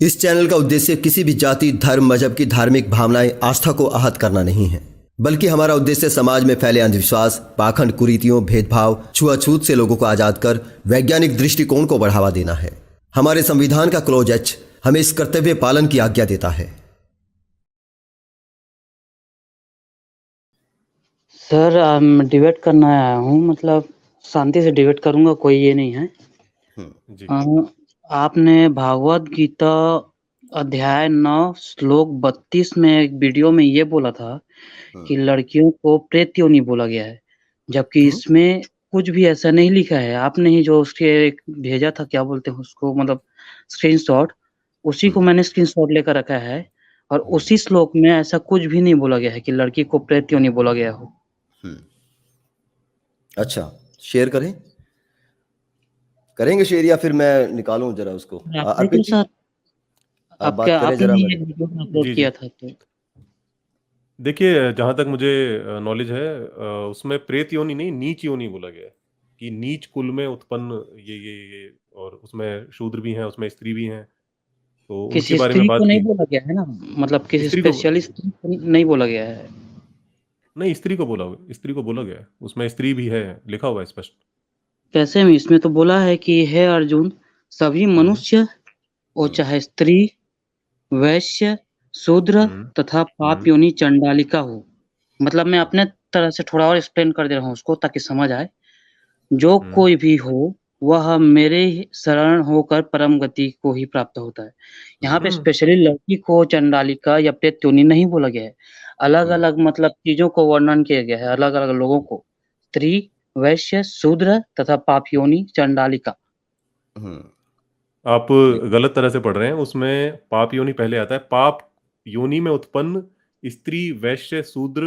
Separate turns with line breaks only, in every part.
इस चैनल का उद्देश्य किसी भी जाति, धर्म, मजहब की धार्मिक भावनाएं, आस्था को आहत करना नहीं है, बल्कि हमारा उद्देश्य समाज में फैले अंधविश्वास, पाखंड, कुरीतियों, भेदभाव, छुआछूत से लोगों को आजाद कर वैज्ञानिक दृष्टिकोण को बढ़ावा देना है। हमारे संविधान का क्लॉज एच हमें इस कर्तव्य पालन की आज्ञा देता है।
सर डिबेट करना आया हूँ, मतलब शांति से डिबेट करूंगा, कोई ये नहीं है।
जी।
आपने भागवत गीता अध्याय 9 श्लोक 32 में एक वीडियो में ये बोला था कि लड़कियों को प्रेत योनि बोला गया है, जबकि इसमें कुछ भी ऐसा नहीं लिखा है। आपने ही जो उसके एक भेजा था, क्या बोलते हैं उसको, मतलब स्क्रीनशॉट, उसी को मैंने स्क्रीनशॉट लेकर रखा है, और उसी श्लोक में ऐसा कुछ भी नहीं बोला गया है कि लड़की को प्रेत योनि बोला गया हो।
अच्छा, शेयर करेंगे शेयर, या फिर मैं निकालूं जरा उसको? अर्पित जी, आप बात करें जरा।
आपने अपलोड किया था तो
देखिए, जहां तक मुझे नॉलेज है, उसमें प्रेत योनि नहीं, नीच योनि बोला गया है कि नीच कुल में उत्पन्न ये और उसमें शूद्र भी हैं, उसमें स्त्री भी हैं, तो उनके बारे में बात
को नहीं
की।
बोला गया है ना, मतलब किसी स्पेशलिस्ट को नहीं बोला गया है।
नहीं, स्त्री को बोला गया है, उसमें स्त्री भी है, लिखा हुआ है स्पष्ट।
कैसे में? इसमें तो बोला है कि हे अर्जुन, सभी मनुष्य, वो चाहे स्त्री, वैश्य, शूद्र तथा पाप योनि चंडालिका हो। मतलब मैं अपने तरह से थोड़ा और एक्सप्लेन कर दे रहा हूँ उसको, ताकि समझ आए। जो कोई भी हो, वह मेरे शरण होकर परम गति को ही प्राप्त होता है। यहाँ पे स्पेशली लड़की को चंडालिका या प्रेत योनि नहीं बोला गया है। अलग अलग मतलब चीजों को वर्णन किया गया है, अलग अलग लोगों को, स्त्री, वैश्य, शूद्र तथा पाप योनि चंडालिका।
आप गलत तरह से पढ़ रहे हैं, उसमें पाप योनि पहले आता है। पाप योनि में उत्पन्न स्त्री, वैश्य, शूद्र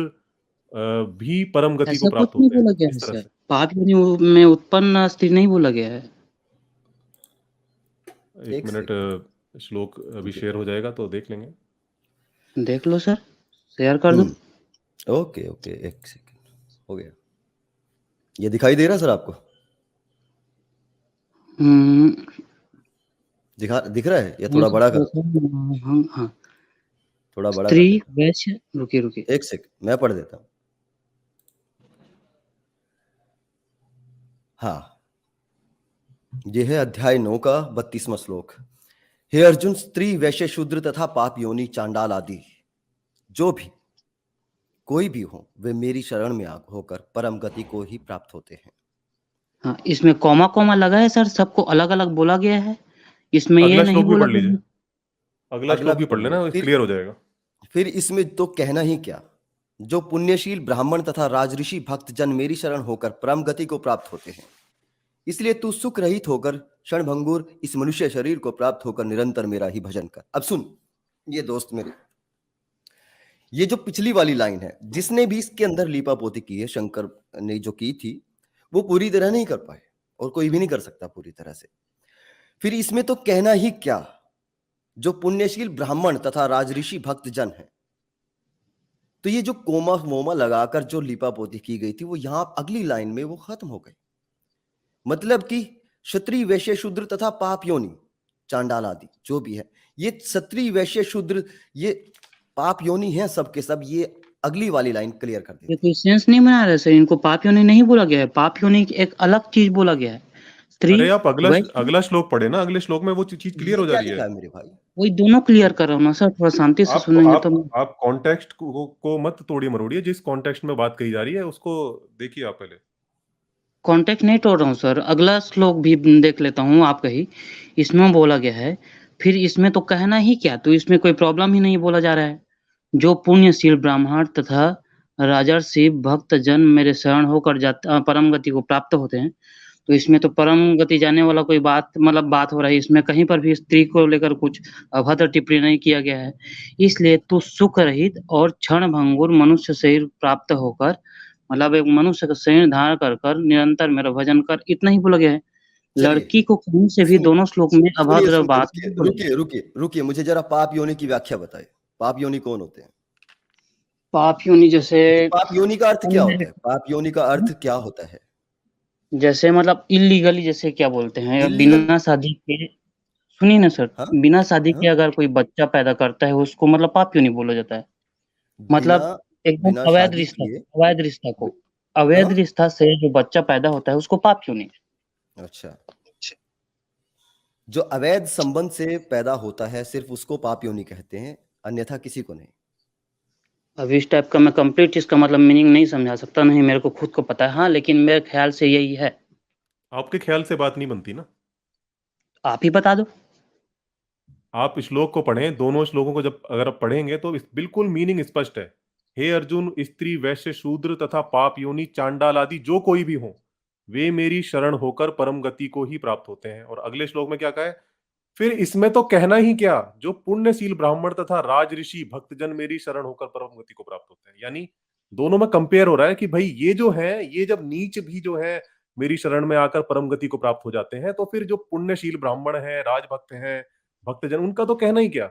भी परम गति को प्राप्त होते हैं, इस तरह से।
पाप योनि में उत्पन्न स्त्री नहीं बोला गया है।
एक मिनट, श्लोक अभी शेयर हो जाएगा तो देख लेंगे।
देख लो सर, शेयर कर दो।
ओके, एक सेकंड, हो गया। ये दिखाई दे रहा सर आपको? दिख रहा है या थोड़ा बड़ा कर?
हाँ,
थोड़ा बड़ा
स्त्री, वैश्य, रुकिए
एक सेकंड, मैं पढ़ देता हूँ। हाँ, ये है अध्याय 9 का 32वां श्लोक। हे अर्जुन, स्त्री, वैश्य, शूद्र तथा पाप योनि, चांडाल आदि जो भी कोई भी हो, वे मेरी शरण में होकर परम गति को ही प्राप्त होते हैं।
हाँ, इसमें कॉमा लगा है सर, सबको अलग अलग बोला गया है, इसमें ये नहीं बोला गया।
अगला श्लोक भी पढ़ लेना, क्लियर हो जाएगा।
फिर इसमें तो कहना ही क्या, जो पुण्यशील ब्राह्मण तथा राजऋषि भक्त जन मेरी शरण होकर परम गति को प्राप्त होते हैं, इसलिए तू सुख रहित होकर क्षणभंगुर इस मनुष्य शरीर को प्राप्त होकर निरंतर मेरा ही भजन कर। अब सुन ये दोस्त मेरे, ये जो पिछली वाली लाइन है, जिसने भी इसके अंदर लीपापोती की है, शंकर ने जो की थी, वो पूरी तरह नहीं कर पाए, और कोई भी नहीं कर सकता पूरी तरह से। फिर इसमें तो कहना ही क्या, जो पुण्यशील ब्राह्मण तथा राजऋषि भक्त जन है, तो ये जो कोमा वोमा लगाकर जो लीपापोती की गई थी, वो यहां अगली लाइन में वो खत्म हो गई। मतलब कि क्षत्रिय, वैश्य, शूद्र तथा पाप योनि, चांडाल आदि जो भी है, ये क्षत्रिय, वैश्य, शूद्र, ये पाप योनि है सबके सब। ये अगली वाली लाइन क्लियर कर देती है।
ये कोई सेंस नहीं बना रहे सर, इनको पाप योनि नहीं बोला गया है, पाप योनि एक अलग चीज बोला गया है।
अरे आप अगला श्लोक पढ़े ना, अगले श्लोक में वो चीज क्लियर हो जा रही है
मेरे भाई।
वही दोनों क्लियर कर रहा हूँ ना सर, थोड़ा शांति से सुनेंगे तो।
आप कॉन्टेक्स्ट को मत तोड़िए मरोड़िए, जिस कॉन्टेक्स्ट में बात कही जा रही है उसको देखिए आप पहले।
कॉन्टेक्ट नहीं तोड़ रहा हूँ सर, अगला श्लोक भी देख लेता हूँ आपका ही। इसमें बोला गया है, फिर इसमें तो कहना ही क्या, तो इसमें कोई प्रॉब्लम ही नहीं बोला जा रहा है। जो पुण्यशील ब्राह्मण तथा राजर्षि भक्त जन मेरे शरण होकर परम गति को प्राप्त होते हैं, तो इसमें तो परम गति जाने वाला कोई बात हो रही है। इसमें कहीं पर भी स्त्री को लेकर कुछ अभद्र टिप्पणी नहीं किया गया है। इसलिए तू सुख रहित और क्षण भंगुर मनुष्य शरीर प्राप्त होकर, मतलब एक मनुष्य का शरीर धारण कर निरंतर मेरा भजन कर, इतना ही बोला गया है। लड़की को कहीं से भी दोनों श्लोक में अभद्र बात।
रुकिए, मुझे जरा पाप योनि की व्याख्या बताइए। पाप योनि कौन होते हैं?
पाप योनि जैसे,
पाप योनि का अर्थ क्या होता है? पाप योनि का अर्थ क्या होता है?
जैसे मतलब इलीगली, जैसे क्या बोलते हैं, बिना शादी के सुनिए ना सर,
हाँ
बिना शादी
हाँ,
के अगर कोई बच्चा पैदा करता है उसको मतलब पाप क्यों नहीं बोला जाता है?
बिना
मतलब एकदम
बिना
अवैध
शादी
रिश्ता
किए।
अवैध रिश्ता को
बि-
अवैध
हाँ,
रिश्ता से जो बच्चा पैदा होता है उसको पाप क्यों नहीं?
अच्छा, जो अवैध संबंध से पैदा होता है सिर्फ उसको पाप योनि कहते हैं, अन्यथा किसी को नहीं।
अब इस टाइप का मैं कंप्लीट इसका मतलब मीनिंग नहीं समझा सकता, नहीं मेरे को खुद को पता है। हाँ, लेकिन मेरे ख्याल से यही है।
आपके ख्याल से बात नहीं बनती ना।
आप ही बता दो।
आप श्लोक को पढ़ें, दोनों श्लोकों को जब अगर आप पढ़ेंगे तो बिल्कुल मीनिंग स्पष्ट है। हे अर्जुन, स्त्री, वैश्य, शूद्र तथा पाप योनि, चांडाल आदि जो कोई भी हो, वे मेरी शरण होकर परम गति को ही प्राप्त होते हैं। और अगले श्लोक में क्या कहा है? फिर इसमें तो कहना ही क्या, जो पुण्यशील ब्राह्मण तथा राज ऋषि भक्तजन मेरी शरण होकर परम गति को प्राप्त होते हैं। यानी दोनों में कंपेयर हो रहा है कि भाई ये जो है, ये जब नीच भी जो है मेरी शरण में आकर परम गति को प्राप्त हो जाते हैं, तो फिर जो पुण्यशील ब्राह्मण है, राजभक्त हैं, भक्तजन, उनका तो कहना ही क्या।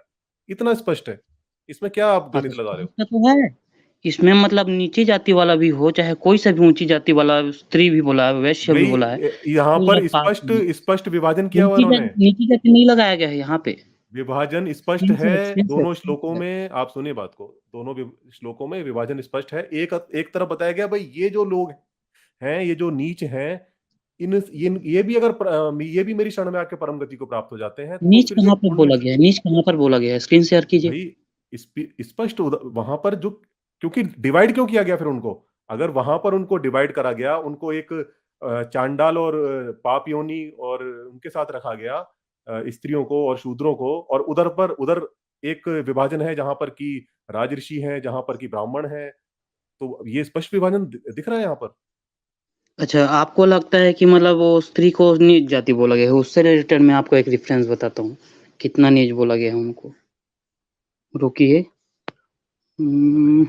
इतना स्पष्ट है, इसमें क्या आप
हाँ, तो
गणित लगा रहे हो?
इसका तो है। इसमें मतलब नीची जाति वाला भी हो, चाहे कोई सा भी ऊँची जाति वाला स्त्री भी बोला है, वैश्य भी
भाई
बोला है,
यहाँ
कोई
पर
आप पाप
स्पष्ट
नहीं।
स्पष्ट विभाजन किया हुआ है उन्होंने।
नीची जाति नहीं लगाया गया है यहाँ पे।
विभाजन स्पष्ट है दोनों श्लोकों में। आप सुनिए बात को, दोनों श्लोकों में विभाजन स्पष्ट है। एक एक तरफ बताया गया भाई ये जो लोग हैं, ये जो नीच हैं, ये भी अगर ये भी मेरी शरण में आके परम गति को प्राप्त हो जाते हैं, तो
नीच
फिर जो
कहाँ पे
पुण्य,
बोला गया है? नीच कहाँ पर बोला गया है? स्क्रीन शेयर कीजिए।
भाई स्पष्ट वहां पर जो, क्योंकि डिवाइड क्यों किया गया फिर उनको? अगर वहां पर उनको डिवाइड करा गया, उनको एक चांडाल और पाप योनि और उनके साथ रखा गया, स्त्रियों को और शूद्रों को, और उधर एक विभाजन है जहां पर की राजऋषि हैं, जहां पर की ब्राह्मण है, तो ये स्पष्ट विभाजन दिख रहा है यहाँ पर।
अच्छा, आपको लगता है कि मतलब वो स्त्री को नीच जाति बोला गया है? उससे रिलेटेड मैं आपको एक रेफरेंस बताता हूँ, कितना नीच बोला गया है उनको। रुकिए।
बताइए।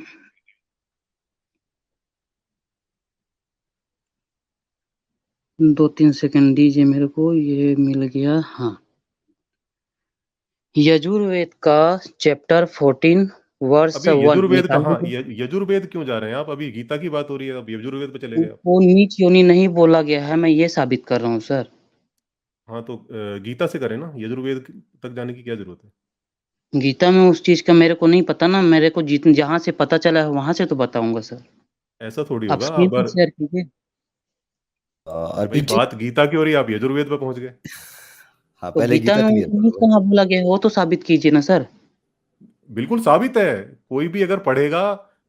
2-3 सेकंड दीजिए मेरे को, ये मिल गया। हाँ, यजुर्वेद का चैप्टर 14 वर्स
अभी
1
यजुर्वेद
निकाल
कहाँ,
दीजिए।
यजुर्वेद क्यों जा रहे हैं आप? अभी गीता की बात हो रही है, अब यजुर्वेद पे चले गए आप।
वो नीच योनि नहीं बोला गया है, मैं ये साबित कर रहा हूँ सर।
हाँ तो गीता से करें ना, यजुर्वेद तक जाने की क्या जरूरत है?
गीता में उस चीज़ का मेरे को नहीं पता ना, मेरे को जित जहाँ से पता चला है वहाँ से तो बताऊँगा सर।
ऐसा थोड़ी
आप
होगा।
स्क्रीन
अब
पर शेयर कीजिए।
और
अरे भाई,
पीछे।
बात गीता की हो रही है, आप यजुर्वेद पे पहुंच गए।
हाँ,
तो
पहले
गीता
गीता
में
क्लियर
नीच
करो भाई।
कहाँ बोला गया है वो तो साबित कीजिए ना सर।
बिल्कुल साबित है, कोई भी अगर पढ़ेगा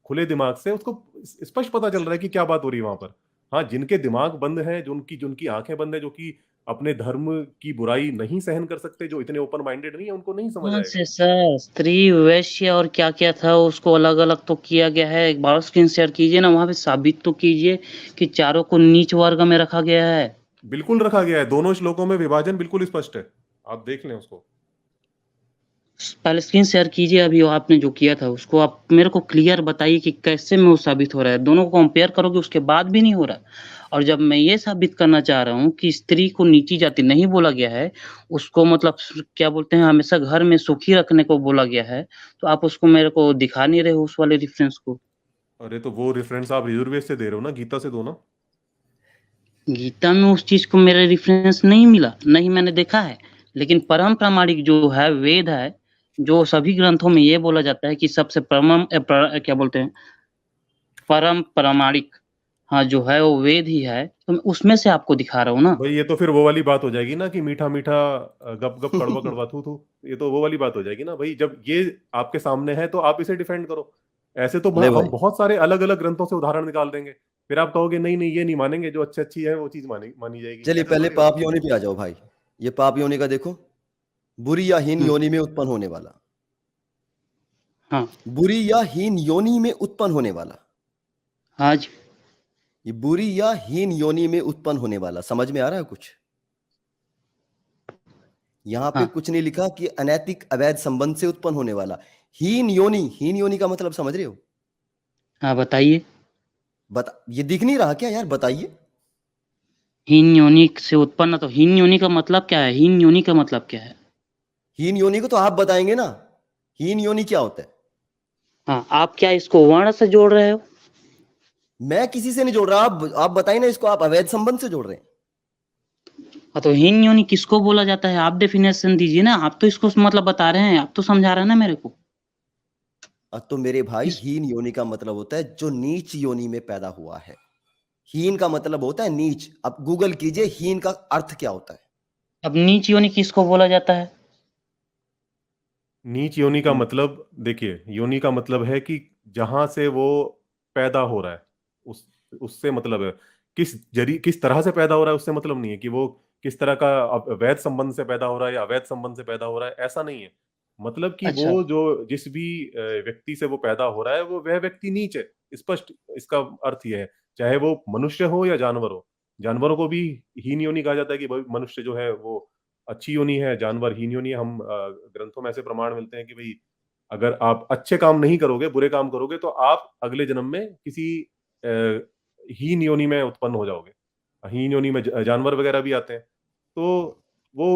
खुले दिमाग से, उसको स्पष्ट पता चल रहा है कि क्या बात हो रही है वहां पर। हाँ, जिनके दिमाग बंद है, जिनकी आंखें बंद है, जो कि अपने धर्म की बुराई नहीं सहन कर सकते, जो इतने ओपन माइंडेड नहीं है, उनको नहीं समझ
कहाँ
आएगा।
से सर? स्त्री, वैश्य और क्या-क्या था उसको अलग-अलग तो किया गया है। एक बार स्क्रीन शेयर कीजिए ना, वहाँ पे साबित तो कीजिए कि चारों को नीच वर्ग में रखा गया है।
बिल्कुल रखा गया है, दोनों श्लोकों में विभाजन बिल्कुल स्पष्ट है, आप देख लें उसको।
पहले स्क्रीन शेयर कीजिए अभी वो आपने जो किया था उसको आप मेरे को क्लियर बताइए कि कैसे में वो साबित हो रहा है। दोनों को कंपेयर करोगे उसके बाद भी नहीं हो रहा। और जब मैं ये साबित करना चाह रहा हूँ कि स्त्री को नीची जाति नहीं बोला गया है, उसको मतलब क्या बोलते हैं हमेशा घर में सुखी रखने को बोला गया है, तो आप उसको मेरे को दिखा नहीं रहे हो उस वाले रेफरेंस को।
अरे तो वो रेफरेंस आप यजुर्वेद से दे रहे हो ना, गीता से दो ना।
गीता में उस चीज़ को मेरा रेफरेंस नहीं मिला, नहीं मैंने देखा है। लेकिन परम प्रामाणिक जो है वेद है, जो सभी ग्रंथों में ये बोला जाता है कि सबसे क्या बोलते हैं परम प्रामाणिक हाँ, जो है वो वेद ही है, तो मैं उसमें से आपको दिखा रहा हूँ ना।
भाई ये तो फिर वो वाली बात हो जाएगी ना कि मीठा मीठा गप गप कड़वा कड़वा थू थू। ये तो वो वाली बात हो जाएगी ना भाई, जब ये आपके सामने है तो आप इसे डिफेंड करो। ऐसे तो
ले
हम
भाई,
बहुत सारे अलग अलग ग्रंथों से उदाहरण निकाल देंगे, फिर आप कहोगे नहीं नहीं ये नहीं मानेंगे, जो अच्छी अच्छी है वो चीज मानी जाएगी,
चलिए
ऐसे
पहले
थोड़ी होगा।
पाप योनि पे आ जाओ भाई। ये पाप योनि का देखो, बुरी या हीन
हुँ,
योनि में उत्पन्न होने वाला।
हाँ,
बुरी या हीन योनि में उत्पन्न होने वाला।
आज
ये बुरी या हीन योनि में उत्पन्न होने वाला, समझ में आ रहा है कुछ? यहां पे
हाँ,
कुछ नहीं लिखा कि अनैतिक अवैध संबंध से उत्पन्न होने वाला। हीन योनि का मतलब समझ रहे हो?
हाँ, बताइए।
ये दिख नहीं रहा क्या यार, बताइए।
हीन योनि से उत्पन्न तो हीन योनि का मतलब क्या है? हीन योनि का मतलब क्या है?
हीन योनि को तो आप बताएंगे ना, हीन योनि क्या होता है।
हाँ, आप क्या इसको वर्ण से जोड़ रहे हो?
मैं किसी से नहीं जोड़ रहा, आप बताइए ना इसको, आप अवैध संबंध से जोड़ रहे हैं।
हाँ, तो हीन योनि किसको बोला जाता है? आप डेफिनेशन दीजिए ना, आप तो इसको मतलब बता रहे हैं, आप तो समझा रहे हैं ना मेरे को।
तो मेरे भाई
किस
हीन योनि का मतलब होता है जो नीच योनि में पैदा हुआ है। हीन का मतलब होता है नीच। अब गूगल कीजिए हीन का अर्थ क्या होता है।
अब नीच योनि किसको बोला जाता है?
नीच योनि का मतलब देखिए, योनि का मतलब है कि जहां से वो पैदा हो रहा है, उस उससे मतलब है। किस तरह से पैदा हो रहा है उससे मतलब नहीं है कि वो किस तरह का वैध संबंध से पैदा हो रहा है या अवैध संबंध से पैदा हो रहा है, ऐसा नहीं है। मतलब कि
अच्छा,
वो जो जिस भी व्यक्ति से वो पैदा हो रहा है वो वह व्यक्ति नीच है। स्पष्ट इसका अर्थ यह है, चाहे वो मनुष्य हो या जानवर हो। जानवरों को भी हीन योनि कहा जाता है कि भाई मनुष्य जो है वो अच्छी योनि है, जानवर हीन योनि है। हम ग्रंथों में ऐसे प्रमाण मिलते हैं कि भाई अगर आप अच्छे काम नहीं करोगे, बुरे काम करोगे, तो आप अगले जन्म में किसी अ, हीन योनि में उत्पन्न हो जाओगे। हीन योनि में जानवर वगैरह भी आते हैं। तो वो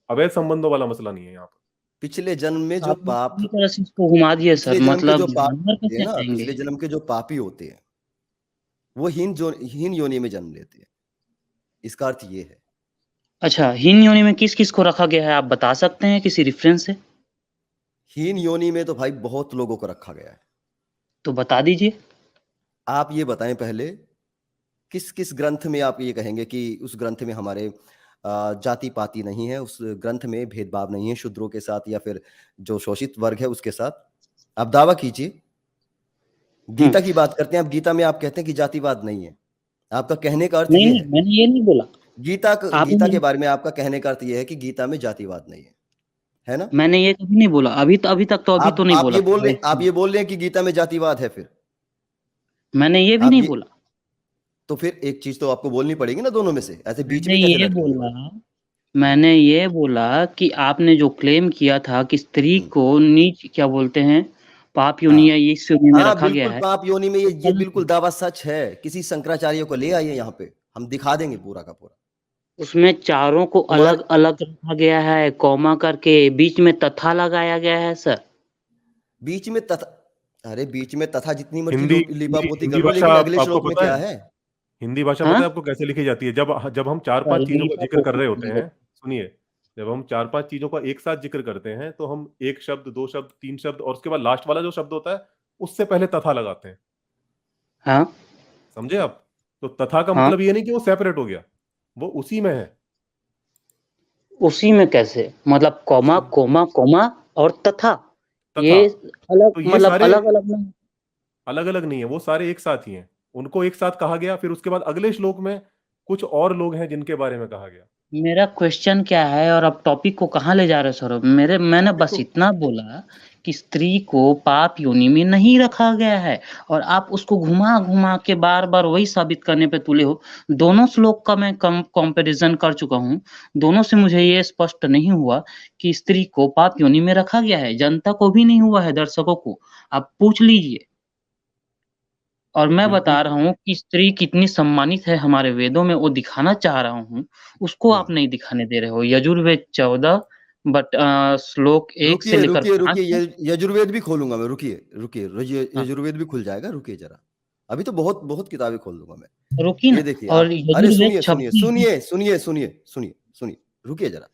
अवैध संबंधों वाला मसला नहीं है यहाँ पर।
पिछले जन्म में जो
आपने
पाप
पूरी तरह से इसको घुमा दिए सर,
पिछले जन्म के जो
मतलब
पाप
जानवर
होते हैं
कैसे
ना,
आएँगे?
पिछले जन्म के जो पापी होते हैं वो हीन योनि में जन्म लेते हैं। इसका अर्थ ये है।
अच्छा, हीन योनि में किस-किस को रखा गया है, आप बता सकते हैं किसी रेफ़रेंस से?
हीन योनि में तो भाई बहुत लोगों को रखा गया है।
तो बता दीजिए।
आप ये बताएं पहले किस किस ग्रंथ में आप ये कहेंगे कि उस ग्रंथ में हमारे जाति पाति नहीं है, उस ग्रंथ में भेदभाव नहीं है शूद्रों के साथ या फिर जो शोषित वर्ग है उसके साथ। आप दावा कीजिए।
हुँ।
गीता की बात करते हैं। अब गीता में आप कहते हैं कि जातिवाद नहीं है। आपका कहने का अर्थ
नहीं,
ये
नहीं,
है।
मैंने ये नहीं बोला।
गीता
आपने
के बारे में आपका कहने का अर्थ ये है कि गीता में जातिवाद नहीं है ना?
मैंने ये कभी नहीं बोला। अभी तो नहीं
आप
बोला
ये
था
बोल रहे
भाई।
आप ये बोल रहे हैं कि गीता में जातिवाद है फिर।
मैंने ये भी
आप
नहीं
ये
बोला।
तो फिर एक चीज तो आपको बोलनी पड़ेगी ना दोनों में से, ऐसे बीच
मैंने
में कैसे
ये
लटकेंगे
बोला
भाई?
मैंने ये बोला कि आपने जो क्लेम किया था कि स्त्री
हम्म,
को नीच क्या बोलते हैं, पाप योनि या
हाँ
इस योनि में
हाँ
रखा गया
बिल्कुल
है,
पाप योनि में
वो
ये
गलत है।
बिल्कुल दावा सच है। किसी शंकराचार्य को ले आइए यहाँ पे, हम दिखा देंगे पूरा का पूरा।
उसमें चारों को
तुम्हारे
अलग-अलग रखा गया है, कॉमा करके, बीच में तथा लगाया गया है सर।
बीच में तथा, अरे बीच में तथा जितनी मर्जी
हिंदी
लिपा
हिंदी
पोती
हिंदी
कर लो,
भाषा
लेकिन अगले
आपको
श्लोक में
पता
क्या
है?
है?
हिंदी भाषा
हाँ?
पता है आपको कैसे लिखी जाती है? जब जब हम चार पांच
पहले
चीजों का
लिपा
जिक्र कर
पोती
रहे होते
कीजिए।
हैं, सुनिए, जब हम चार पांच चीजों का एक साथ जिक्र करते हैं तो हम एक शब्द, दो शब्द, तीन शब्द और उसके बाद लास्ट वाला जो शब्द होता है उससे पहले तथा लगाते हैं।
हाँ,
समझे आप? तो तथा का
हाँ।
मतलब ये नहीं कि वो सेपरेट हो गया, वो उसी में है।
उसी में कैसे? मतलब कॉमा,
उसी
कोमा, कोमा और तथा।
तथा।
ये अलग
तो ये
मतलब
सारे
अलग-अलग नहीं।
अलग अलग नहीं है, वो सारे एक साथ ही हैं। उनको एक साथ कहा गया, फिर उसके बाद अगले श्लोक में कुछ और लोग हैं जिनके बारे में कहा गया।
मेरा क्वेश्चन क्या है और आप टॉपिक को कहाँ ले जा रहे हो सौरभ? मैंने
टॉपिक
बस
को
इतना बोला कि स्त्री को पाप योनि में नहीं रखा गया है और आप उसको घुमा-घुमा के बार-बार वही साबित करने पे तुले हो। दोनों श्लोक का मैं कंपैरिज़न कर चुका हूँ। दोनों से मुझे ये स्पष्ट नहीं हुआ कि स्त्री को पाप योनि में रखा गया है। जनता को भी नहीं हुआ है, दर्शकों को। आप पूछ लीजिए। और मैं बता
बिल्कुल।
रहा हूँ कि स्त्री कितनी सम्मानित है हमारे वेदों में, वो दिखाना चाह रहा हूँ, उसको आप
हम्म
नहीं दिखाने दे रहे हो। यजुर्वेद 14 श्लोक 1 से
रुकिए
लेकर
रुकिए
5
रुकिए,
तक।
यजुर्वेद भी खोलूंगा मैं। रुकिए रुकिए,
हाँ,
यजुर्वेद भी खुल जाएगा, रुकिए जरा। अभी तो बहुत बहुत किताबें खोल दूंगा मैं।
रुकिए
ये
ना।
देखिए
और
आप, अरे
यजुर्वेद
सुनिए सुनिए
26
सुनिए सुनिए सुनिए सुनिए सुनिए, रुकिए जरा।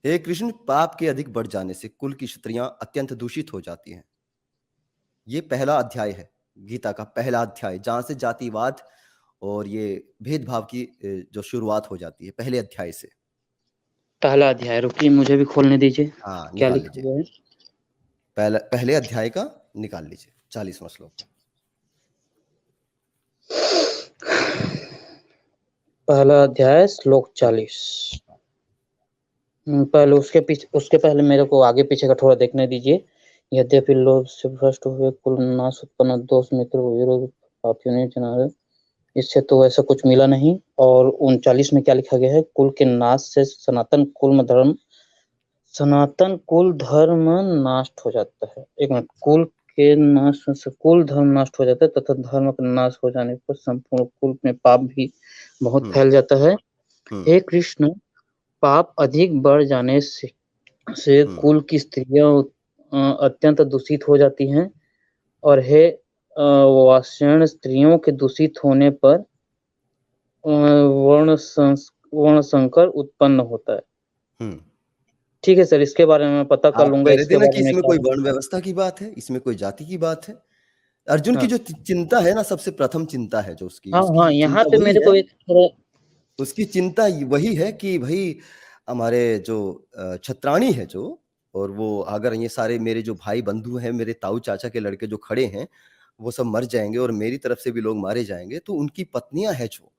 हे कृष्ण, पाप के अधिक बढ़ जाने से कुल की स्त्रियां अत्यंत दूषित हो जाती हैं। ये पहला अध्याय है, गीता का पहला अध्याय, जहां से जातिवाद और ये भेदभाव की जो शुरुआत हो जाती है पहले अध्याय से।
पहला अध्याय, रुकिए मुझे भी खोलने दीजिए।
हाँ
क्या
निकाल
लिखा
लीजिए।
हुआ है?
पहले अध्याय का निकाल लीजिए 40वां श्लोक।
पहला अध्याय श्लोक 40। पहले उसके पहले मेरे को आगे पीछे का थोड़ा देखने दीजिए। यद्यपि लोभ से भ्रष्ट हुए कुल नाश उत्पन्न दोष मित्र विरोध पापियों ने जना, इससे तो ऐसा कुछ मिला नहीं। और 39 में क्या लिखा गया है? कुल के नाश से सनातन कुल धर्म नष्ट हो जाता है। एक मिनट, कुल के नाश से कुल धर्म नष्ट हो जाता है तथा धर्म का नाश हो जाने पर संपूर्ण कुल में पाप भी बहुत
हम्म
फैल जाता है।
हम्म
हे कृष्ण, पाप अधिक बढ़ जाने से
हम्म
कुल की स्त्रियां अत्यंत दूषित हो जाती हैं। और हे वाष्ण, स्त्रियों के दूषित होने पर वर्ण वर्णशंकर उत्पन्न होता है।
हम्म
ठीक है सर, इसके बारे में मैं पता कर
आप
लूंगा।
कह रहे थे
इसके
ना कि
बारे में
इसमें
क्या
कोई
है?
वर्ण व्यवस्था की बात है, इसमें कोई जाति की बात है। अर्जुन की
हाँ
जो चिंता है ना, सबसे प्रथम चिंता है जो उसकी
हाँ
उसकी
हाँ, यहाँ
चिंता
पे
वही
मेरे
है।
को एक थोड़ा
उसकी चिंता वही है कि भाई हमारे जो छत्राणी है जो, और वो अगर ये सारे मेरे जो भाई बंधु हैं, मेरे ताऊ चाचा के लड़के जो खड़े हैं, वो सब मर जाएंगे और मेरी तरफ से भी लोग मारे जाएंगे, तो उनकी पत्नियां हैं जो,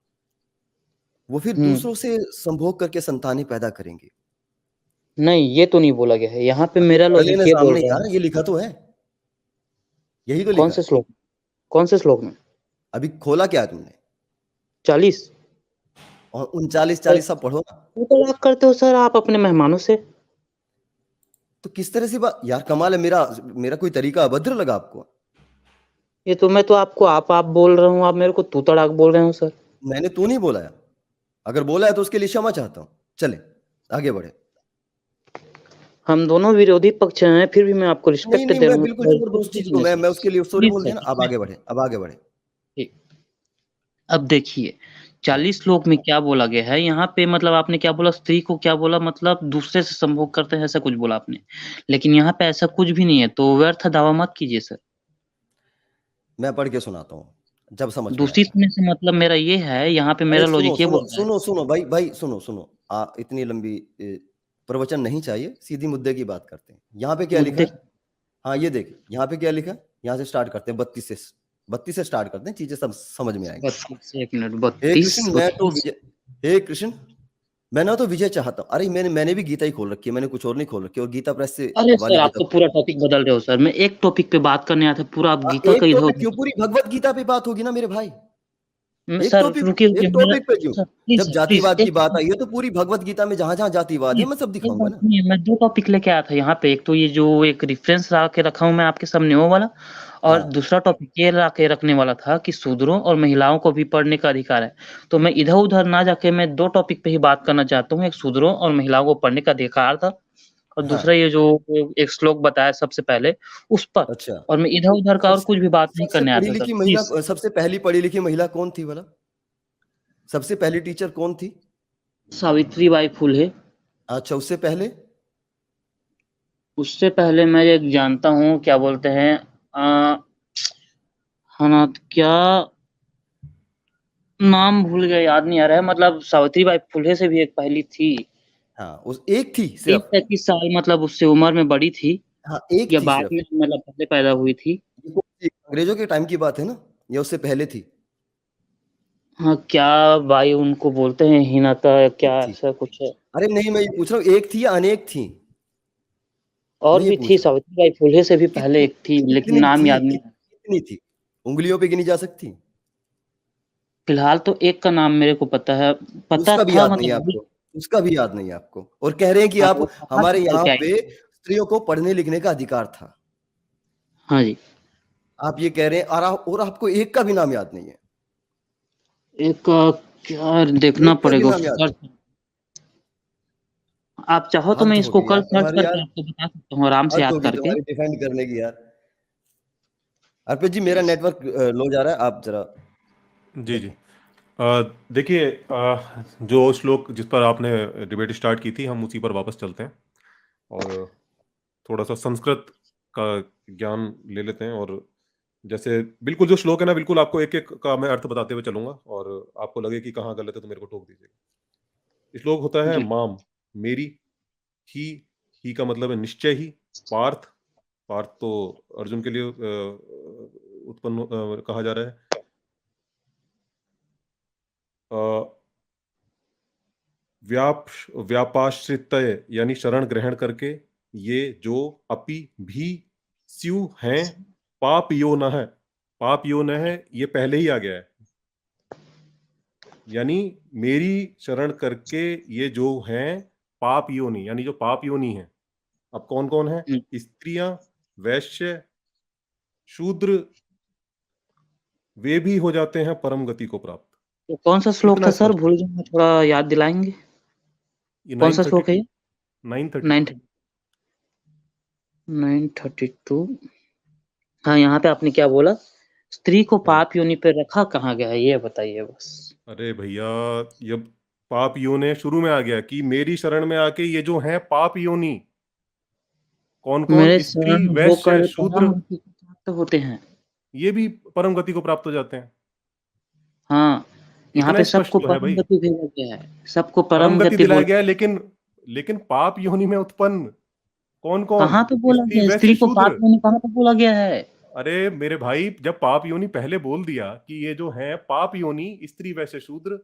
वो फिर दूसरों से संभोग करके संतानें पैदा करेंगी।
नहीं, ये तो नहीं बोला गया है। यहाँ पे मेरा
पढ़ लेना
लॉजिक ये बोल
सामने
रहा
यार,
है।
ये लिखा तो है, यही तो
कौन
लिखा
से
है।
श्लोक? कौन से श्लोक में?
अभी खोला क्या है तुमने?
40?
और 39
सर,
40 सब पढ़ो ना।
क्यों तलाक करते हो सर आप अपने मेहमानों से?
तो किस तरह से बात यार, कमाल है। मेरा मेरा कोई तरीका अभद्र लगा आपको?
ये तो मैं तो आपको आप बोल रहा हूँ, आप मेरे को तू तड़ाक बोल रहे हो सर।
मैंने तू नहीं बोला है, अगर बोला है तो उसके लिए क्षमा चाहता हूँ। चले आगे बढ़े।
हम दोनों विरोधी पक्ष हैं, फिर भी मैं आपको
नहीं
रिस्पेक्ट
नहीं,
दे
मैं
रहा हूँ।
बिल्कुल छोड़ दो उस चीज को, मैं उसके लिए सॉरी
प्लीज
बोल
सर,
दिया ना। अब आगे बढ़े, अब आगे बढ़े।
ठीक। अब देखिए, 40 श्लोक में क्या बोला गया है यहाँ पे, मतलब आपने क्या बोला, स्त्री को क्या बोला, मतलब दूसरे से संभोग करते हैं, ऐसा कुछ बोला आपने। लेकिन यहाँ पे ऐसा कुछ भी नहीं है, तो व्यर्थ दावा मत कीजिए सर।
मैं पढ़ के सुनाता हूँ, जब समझ में
दूसरी
आएगा।
सुनने से मतलब मेरा ये है, यहाँ पे
अरे
मेरा
सुनो
लॉजिक ये
सुनो
बोल रहा है।
सुनो सुनो भाई भाई, सुनो सुनो। इतनी लंबी प्रवचन नहीं चाहिए, सीधी मुद्दे की बात करते हैं। यहाँ पे क्या लिखा
मुद्दे
है? हाँ ये देख, यहाँ पे क्या लिखा है, यहाँ से स्टार्ट करते हैं। 32 से स्टार्ट करते हैं, चीजें सब समझ में आएंगी।
32, एक मिनट,
हे
32,
कृष्ण मैं तो
32।
विजय, हे कृष्ण मैं ना तो विजय चाहता हूँ। अरे मैंने भी गीता ही खोल रखी है, मैंने कुछ और नहीं खोल रखी, और गीता प्रेस से
अरे
वाली
सर, आप
गीता।
तो पूरा टॉपिक बदल रहे हो सर। मैं एक टॉपिक पे बात करने आया था, पूरा आप गीता का
एक
इधर
टॉपिक
उधर।
क्यों, पूरी भगवत गीता पे बात होगी ना मेरे भाई। एक
सर
टॉपिक,
रुकिए रुकिए,
एक
मेरा
टॉपिक पे क्यों?
सर प्लीज
जब
सर, प्लीज
जातिवाद की
एक
बात आई है तो पूरी भगवत गीता में जहां जहां जातिवाद है मैं सब
एक
दिखाऊंगा
बात
ना।
सुनिए, मैं 2 टॉपिक लेके आया था यहाँ पे। एक तो ये जो एक रेफरेंस ला के रखा हूँ मैं आपके सामने, वो वाला। और
हाँ
दूसरा टॉपिक ये ला के रखने वाला था कि शूद्रों और महिलाओं को भी पढ़ने का अधिकार है। तो मैं इधर-उधर ना जाके मैं 2 टॉपिक पे ही बात करना चाहता हूँ। एक शूद्रों और महिलाओं को पढ़ने का अधिकार था, और
हाँ।
दूसरा ये जो एक श्लोक बताया सबसे पहले, उस पर।
अच्छा,
और मैं इधर-उधर का और
सबसे
कुछ भी बात नहीं
सबसे
करने आया
पढ़ी
था सर,
लिखी महिला,
प्लीज़।
सबसे पहली पढ़ी लिखी महिला कौन थी वाला? सबसे पहली टीचर कौन थी?
सावित्रीबाई फुले।
अच्छा, उससे पहले?
उससे पहले मैं एक जानता हूँ, क्या बोलते हैं, अ, हाँ, क्या नाम भूल गया, याद नहीं आ रहा है। मतलब सावित्रीबाई फुले से भी एक पहली थी।
हाँ, उस एक थी
एक
सिर्फ।
35 साल, मतलब उससे उम्र में बड़ी थी,
हाँ एक
या
थी
बाद
सिर्फ।
में मतलब पहले पैदा हुई थी।
ये कौन सी, अंग्रेजों के टाइम की बात है ना, या उससे पहले थी?
हाँ, क्या बाई उनको बोलते हैं, हिनाता या
एक
क्या
थी।
ऐसा कुछ है।
अरे नहीं, मैं ये पूछ रहा हूँ एक थी या अनेक थी,
और
मैं ये
भी थी,
पूछ रहा हूँ।
सावित्रीबाई फुले से भी पहले
कितनी
एक थी, लेकिन
कितनी
नाम
थी,
याद नहीं आ रहा।
कितनी थी? उंगलियों पे गिनी जा सकती?
फिलहाल तो एक का नाम मेरे को पता है, पता
उसका भी
था
याद नहीं है
मतलब अभी।
आपको? उसका भी याद नहीं है आपको, और कह रहे हैं कि
हाँ,
आप
वो कहाँ से
हमारे
निकल
यहाँ
के
पे
आएँगे?
स्त्रियों को पढ़ने लिखने का अधिकार था।
हाँ जी।
आप ये कह रहे हैं, और आपको एक का भी नाम याद नहीं है?
एक क्या देखना
एक का भी
पड़ेगा
नाम याद
उसको।
नहीं?
आप चाहो तो मैं
हद
इसको
होगी
कल
यार
सर्च
तुम्हारी
करके
यार,
आपको बता सकता हूँ, आराम से
हद
याद
होगी
करके।
तुम्हारी डिफेंड करने की यार। अर्पित जी, मेरा नेटवर्क लो जा रहा है, आप जरा
जी जी।
देखें।
देखिए, जो श्लोक जिस पर आपने डिबेट स्टार्ट की थी, हम उसी पर वापस चलते हैं और थोड़ा सा संस्कृत का ज्ञान ले लेते हैं। और जैसे बिल्कुल जो श्लोक है ना, बिल्कुल आपको एक एक का मैं अर्थ बताते हुए चलूंगा, और आपको लगे कि कहाँ गलत है तो मेरे को टोक दीजिएगा। श्लोक होता है
जी।
माम, मेरी, ही, ही का मतलब है निश्चय ही, पार्थ, पार्थ तो अर्जुन के लिए उत्पन्न कहा जा रहा है। व्याप व्यापाश्रितय यानी शरण ग्रहण करके, ये जो अपि भी स्यु हैं, पाप यो न है। पाप यो न है, ये पहले ही आ गया है, यानी मेरी शरण करके ये जो हैं पाप योनि, यानी जो पाप योनि है। अब कौन कौन है?
हुँ।
स्त्रियां, वैश्य, शूद्र, वे भी हो जाते हैं परम गति को प्राप्त।
तो कौन-सा श्लोक
इतना
था सर?
स्पष्ट है।
भूल गया मैं, थोड़ा याद दिलाएँगे?
ये
कौन-सा श्लोक है
932,
ये?
932।
9 932। हाँ, यहाँ पे आपने क्या बोला? स्त्री को
हाँ।
पाप योनि पे रखा कहाँ गया है, ये बताइए बस?
अरे भैया, ये पाप योनि शुरू में आ गया कि मेरी शरण में आके ये जो है पाप योनि, कौन कौन,
मेरे
स्त्री,
शरण
वैश्य,
होकर
शूद्र,
परम गति को प्राप्त होते हैं।
ये भी परम गति को प्राप्त हो जाते हैं।
हाँ, यहाँ
इतना
पे
स्पष्ट
सबको
तो है
परम
भाई,
गति भेजा गया है, सबको
परम
परम
गति
गति
दिलाया
बोला।
गया है, लेकिन पाप योनि में उत्पन्न कौन कौन,
कहाँ पे बोला
स्त्री,
गया है?
वैश्य,
स्त्री को पाप
शूद्र।
योनि कहाँ पे बोला गया है?
अरे मेरे भाई, जब पाप योनि पहले बोल दिया कि ये जो है पाप योनि, स्त्री, वैश्य, शूद्र,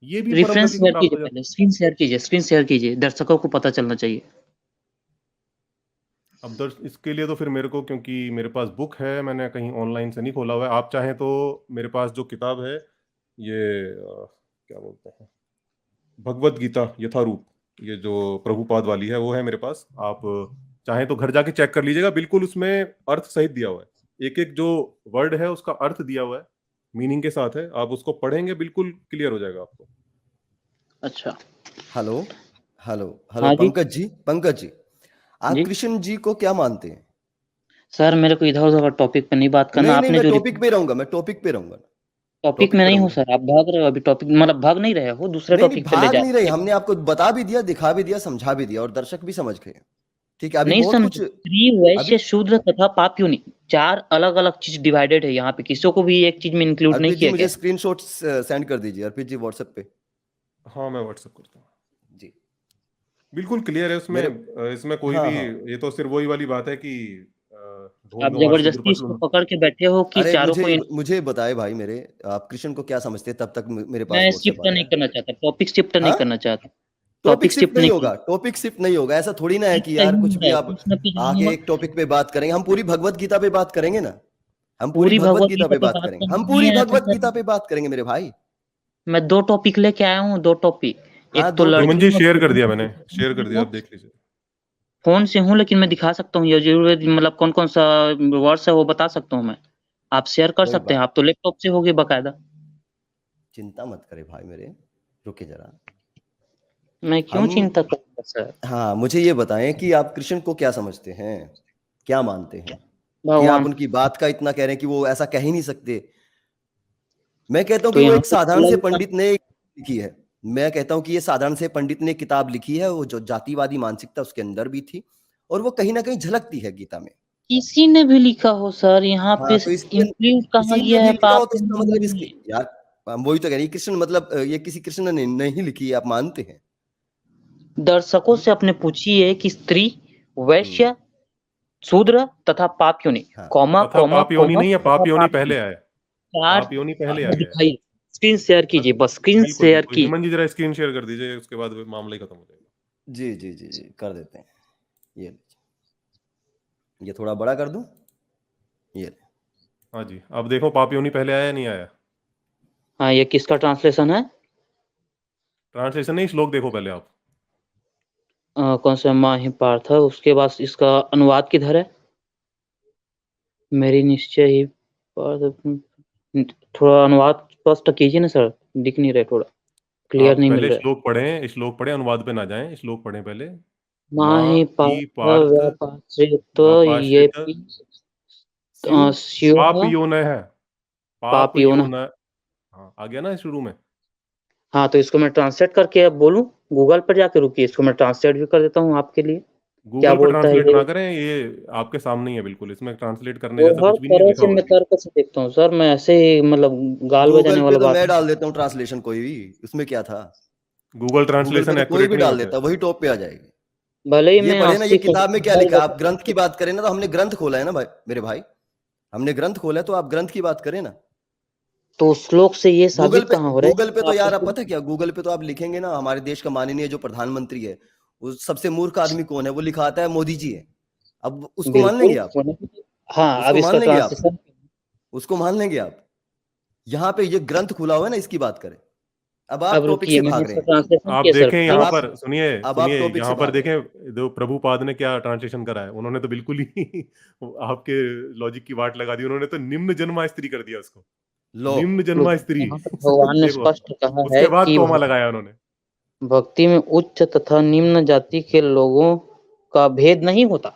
ये भी परम
रेफरेंस
गति को
शेयर
प्राप्त
कीजिए,
हो जाते
पहले स्क्रीन शेयर कीजिए, दर्शकों को पता चलना चाहिए।
हैं। अब इसके लिए तो फिर मेरे को, क्योंकि मेरे पास बुक है, मैंने कहीं ऑनलाइन से नहीं खोला हुआ है। आप चाहें तो मेरे पास जो किताब है, ये क्या बोलते हैं, भगवत गीता यथारूप, ये जो प्रभुपाद वाली है, वो है मेरे पास। आप चाहें तो घर जाके चेक कर लीजिएगा, बिल्कुल उसमें अर्थ सहित दिया हुआ है, एक एक जो वर्ड है उसका अर्थ दिया हुआ है, मीनिंग के साथ है। आप उसको पढ़ेंगे, बिल्कुल क्लियर हो जाएगा आपको।
अच्छा।
हेलो हेलो हेलो
हाँ जी,
पंकज जी, आप
जी।
कृष्ण जी को क्या मानते हैं?
सर मेरे को इधर-उधर का टॉपिक पे नहीं बात करना।
नहीं नहीं,
आपने
मैं
जो
टॉपिक पे रहूंगा, मैं टॉपिक पे रहूंगा,
टॉपिक
टॉपिक
में
पे
नहीं हूँ
रहूंगा।
सर, आप भाग रहे हो अभी टॉपिक, मतलब भाग नहीं रहे हो, दूसरे
नहीं नहीं,
टॉपिक पे ले
भाग
जा
नहीं रहे,
रहे हो।
हमने आपको बता भी दिया, दिखा भी दिया, समझा भी दिया, और दर्शक भी समझ गए। ठीक है, अभी
नहीं
बहुत कुछ।
समझे, स्त्री,
अभी
वैश्य, शूद्र तथा पाप योनि 4 अलग-अलग चीज़ डिवाइडेड है यहाँ पे, किसी को भी एक चीज़ में इंक्लूड नहीं
अर्पित जी
किया
मुझे
गया है।
स्क्रीनशॉट सेंड कर दीजिए, अर्पित जी व्हाट्सएप पे।
हाँ, मैं व्हाट्सअप करता हूँ।
जी।
बिल्कुल क्लियर है उसमें।
मेरे
इसमें कोई
हाँ
भी,
हाँ।
ये तो सिर्फ वही वाली बात है कि ढूंढ
आप
लो वहां शूद्र
जबरदस्ती इसको
पशु।
पकड़ के बैठे हो कि
अरे
चारों
मुझे
को
मुझे बताए भाई मेरे, आप कृष्ण को क्या समझते हैं, तब तक मेरे पास
मैं
व्हाट्सएप
शिफ्ट
आ
नहीं
जाए।
करना चाहता, टॉपिक शिफ्ट नहीं
हाँ,
करना चाहता,
टॉपिक
टॉपिक
शिफ्ट
शिफ्ट
नहीं
नहीं
होगा,
करना।
टॉपिक शिफ्ट नहीं होगा, ऐसा थोड़ी ना है
शिफ्ट
कि यार
कहीं
कुछ
हो
भी
रहा है,
आप
कुछ ना कुछ
आके
हम
एक टॉपिक पे बात करेंगे। हम पूरी भगवत गीता पे बात करेंगे ना, हम पूरी
पूरी
भगवत
भगवत
गीता
गीता
पे
पे
बात
बात
करेंगे, हम
करनी
पूरी
है तो
भगवत
सर
गीता पे बात करेंगे मेरे भाई।
मैं 2 टॉपिक लेके आया हूँ, 2 टॉपिक।
हाँ,
एक तो
दो
सुमन
लड़कियों
जी
टॉपिक।
में
शेयर कर
फोन
दिया,
से
मैंने
कैसे
शेयर कर दिया,
निकलूं।
आप देख लीजिए।
फ़ोन से हूँ लेकिन मैं दिखा सकता हूँ, ये ज़रूर मतलब कौन-कौन सा वर्ड्स है वो बता सकता हूँ मैं। आप शेयर कर
कोई
सकते हैं,
बात,
आप तो लैपटॉप से होगे बाकायदा।
चिंता मत करे भाई मेरे, रुके जरा।
मैं क्यों
हम
चिंता करूँगा सर?
हाँ, मुझे ये बताएं कि आप कृष्ण को क्या समझते हैं, क्या मानते हैं, कि आप
भगवान।
उनकी बात का इतना कह रहे हैं कि वो ऐसा कह ही नहीं सकते। मैं कहता हूं
तो
कि वो
यहाँ
एक
पे
साधारण से
लड़का
पंडित ने लिखी है। मैं कहता हूं कि ये साधारण से पंडित ने किताब लिखी है, वो जो जातिवादी मानसिकता उसके अंदर भी थी, और वो कहीं ना कहीं झलकती है गीता में।
किसी ने भी लिखा हो सर, यहाँ पे
हाँ, तो इसके
इंक्लूड कहा
किसी ने
गया
भी
है
लिखा
पाप
हो तो इसका मतलब इसके
में।
यार, हम वही तो कह रहे हैं, कृष्ण मतलब ये किसी कृष्ण ने नहीं लिखी है, आप मानते हैं?
दर्शकों से अपने पूछिए कि स्त्री,
हम्म।
वैश्य, शूद्र तथा पाप योनि,
हाँ,
कॉमा,
तथा
कॉमा,
पाप योनि
कॉमा
नहीं है,
तथा
पाप योनि
पाप योनि।
पहले आया है।
4
पाप योनि पहले आ गया है।
दिखाइए। स्क्रीन शेयर
बस,
कीजिए, बस स्क्रीन
बिल्कुल
शेयर
बिल्कुल,
की।
हेमंत जी जरा स्क्रीन शेयर कर दीजिए, उसके बाद मामला ही खत्म हो जाएगा।
जी जी जी जी, कर देते हैं। ये लीजिए। ये थोड़ा बड़ा कर दूं, ये ले।
हाँ जी, अब देखो पाप योनि पहले आया या नहीं आया।
हाँ, ये किसका ट्रांसलेशन है?
ट्रांसलेशन नहीं, श्लोक देखो पहले आप।
कौन सा माहि पार्थ है, उसके बाद इसका अनुवाद किधर है? मेरी निश्चय ही पार्थ। थोड़ा अनुवाद स्पष्ट कीजिए ना सर, दिख नहीं रहा है, थोड़ा क्लियर
आप
नहीं मिल
पहले
रहा है।
श्लोक पढ़ें, अनुवाद पे ना जाएं, श्लोक पढ़ें पहले। माँ
माहि
ही
पार्थ
पार्थ
व्यापाश्रित ये
वापाश्रित स्यु पाप
स्योः
योन है, पाप
पापयोनः।
योन। हाँ, आ गया ना शुरू में।
हाँ, तो इसको मैं ट्रांसलेट करके अब बोलूँ? गूगल पर जाके रुकिए, इसको मैं ट्रांसलेट भी कर देता हूँ आपके लिए। क्या
गूगल पे
बोलता है
ट्रांसलेट
ये?
ना करें, ये आपके सामने ही है बिल्कुल, इसमें ट्रांसलेट करने
वो
जैसा
हर
कुछ भी नहीं है,
तरह
लिखा
से
हुआ
मैं
है।
तर्क से देखता हूँ सर, मैं ऐसे ही मतलब गाल बजाने
गूगल पे
वाला
तो
बात
मैं
नहीं।
डाल देता हूँ ट्रांसलेशन, कोई भी, उसमें क्या था।
गूगल
गूगल पे
ट्रांसलेशन
तो कोई
एक्यूरेट
भी
नहीं
डाल
होता है।
देता, वही टॉप पे आ जाएगी।
भले ही
ये
मैं
पढ़े ना, ये
80
किताब में क्या
गाल
लिखा है, आप ग्रंथ
बजा।
की बात करें ना, तो हमने ग्रंथ खोला है ना भाई मेरे भाई, हमने ग्रंथ खोला है, तो आप ग्रंथ की बात करें ना।
तो श्लोक से ये साबित कहाँ हो रहा है
गूगल पे
कि
तो
आप
यार, आप पता है क्या, गूगल पे तो आप लिखेंगे ना, हमारे देश का माननीय जो प्रधानमंत्री है, वो सबसे मूर्ख आदमी कौन है, वो लिखा आता है मोदी जी है। अब उसको मान
बिल्कुल
लेंगे आप?
होने की- हाँ, अब
उसको मान
इसका
लेंगे आप?
ट्रांसलेशन।
उसको मान लेंगे आप? यहाँ पे ये ग्रंथ खुला हुआ है ना, इसकी बात करें। अब आप
अब
टॉपिक
रुकिए,
से
मैंने
भाग रहे
इसका
हैं।
ट्रांसलेशन
आप
किया सर,
देखें
अब
यहाँ
आप
पर, सुनिए
अब आप
सुनिए,
टॉपिक से
यहाँ पर
भाग रहे हैं।
देखें जो प्रभुपाद ने क्या ट्रांसलेशन करा है, उन्होंने तो बिल्कुल ही आपके लॉजिक की वाट लगा दी, उन्होंने तो निम्न जन्मा स्त्री कर दिया उसको,
लो,
निम्न जन्मा
रुकिए,
स्त्री।
यहाँ पर भगवान ने
देखो,
स्पष्ट कहा है
उसके बाद
कि
कॉमा लगाया उन्होंने।
भक्ति में उच्च तथा निम्न जाति के लोगों का भेद नहीं होता।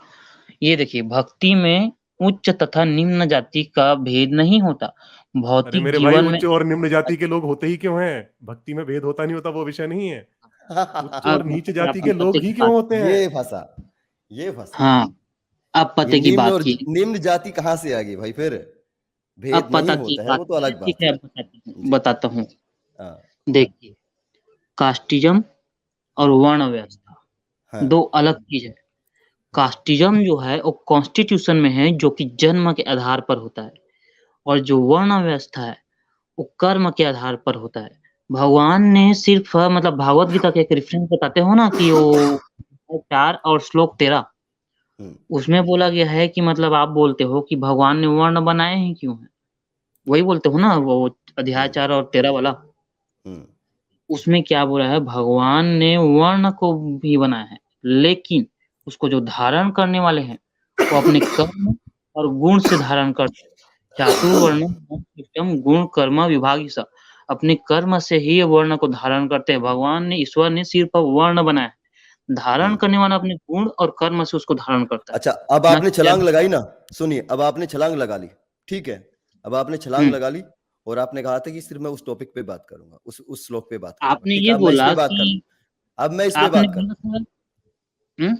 ये देखिए, भक्ति में उच्च तथा निम्न जाति का भेद नहीं होता।
अरे
भौतिक
मेरे भाई,
जीवन में
उच्च और निम्न जाति के लोग होते ही क्यों हैं? भक्ति में भेद होता नहीं होता, वो विषय नहीं है। उच्च और
अब
नीच
फिर
जाति के
अपन पते
लोग ही
की
क्यों
बात
होते हैं?
ये फंसा, ये फंसा।
हाँ, अब
ये
पते की
निम्न
बात
और
की
निम्न जाति कहाँ से आ गई भाई? फिर भेद
अब
नहीं
पता की
होता है,
बात
वो तो
की है,
अलग
ठीक
बात
है,
है।
अब
जी,
बताता हूँ।
हाँ
देखिए, कास्टिज्म और वर्ण व्यवस्था
हाँ
दो अलग चीज है। कास्टिज्म जो है वो कॉन्स्टिट्यूशन में है, जो कि जन्म के आधार पर होता है, और जो वर्ण व्यवस्था है वो कर्म के आधार पर होता है। भगवान ने सिर्फ मतलब भागवत गीता का एक रेफरेंस बताते हो ना कि वो 4 और श्लोक 13
हम्म,
उसमें बोला गया है कि मतलब आप बोलते हो कि भगवान ने वर्ण बनाए ही क्यों हैं? वही बोलते हो ना, वो अध्याय
हम्म,
4 और 13 वाला।
हम्म,
उसमें क्या बोला है, भगवान ने वर्ण को भी बनाया है, लेकिन उसको जो धारण करने वाले हैं वो अपने कर्म और गुण से धारण करते हैं। चातुर्वर्ण्यम संस्कृतम गुण कर्म विभागि अपने कर्म से ही ये वर्ण को धारण करते हैं। भगवान ने, ईश्वर ने सिर्फ वर्ण बनाया है, धारण
हम्म।
करने वाला अपने गुण और कर्म से उसको धारण करता है,
अच्छा, अब
ना
आपने
कि
छलांग
जन्म।
लगाई ना, सुनिए, अब आपने छलांग लगा ली, ठीक है। अब आपने छलांग
हुँ,
लगा ली और आपने कहा था कि सिर्फ मैं उस टॉपिक पे बात करूंगा, उस श्लोक पे बात करूंगा,
आपने
ठीक
ये
है। अब मैं इस
बोला
पे बात
कि
करूंगा, अब मैं इस पे
आपने
बात
बोला
करूंगा।
था। हुँ,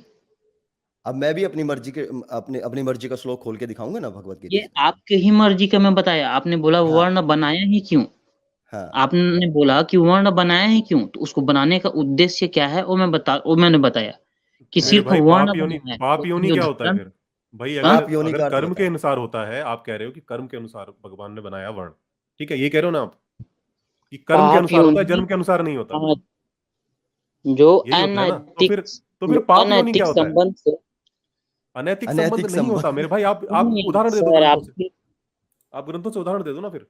अब मैं भी अपनी मर्जी के अपने अपनी मर्जी का श्लोक खोल के दिखाऊंगा ना भगवत गीता
ये
से।
आपके ही मर्ज़ी का मैं बताया। आपने बोला
हाँ
वर्ण बनाया ही क्यों?
हाँ
आपने बोला कि वर्ण बनाया ही क्यों? तो उसको बनाने का उद्देश्य क्या है वो मैंने बताया कि
तो मेरे
सिर्फ़
भाई,
वर्ण बनाया है,
पाप
लेकिन
योनि
जो
क्या होता है
धारण।
फिर? भाई,
हाँ?
अगर
पाप योनि
अगर
का अर्थ
कर्म के
बताएं।
अनुसार होता है, आप कह रहे हो कि कर्म के अनुसार भगवान ने बनाया वर्ण, ठीक है, ये कह रहे हो ना आप कि कर्म के
पाप
अनुसार होता है,
योनि
जन्म के अनुसार नहीं होता।
अ, जो
यही होता है ना?
अनैतिक
तो फिर
जो
पाप योनि क्या
अनैतिक
होता है?
संबंध से।
अनैतिक संबंध
अनैतिक
नहीं होता
संबंध।
मेरे भाई। आप
नहीं
उदाहरण दे दो
सर,
ग्रंथों से।
आपके
आप ग्रंथों से उदाहरण दे दो ना फिर।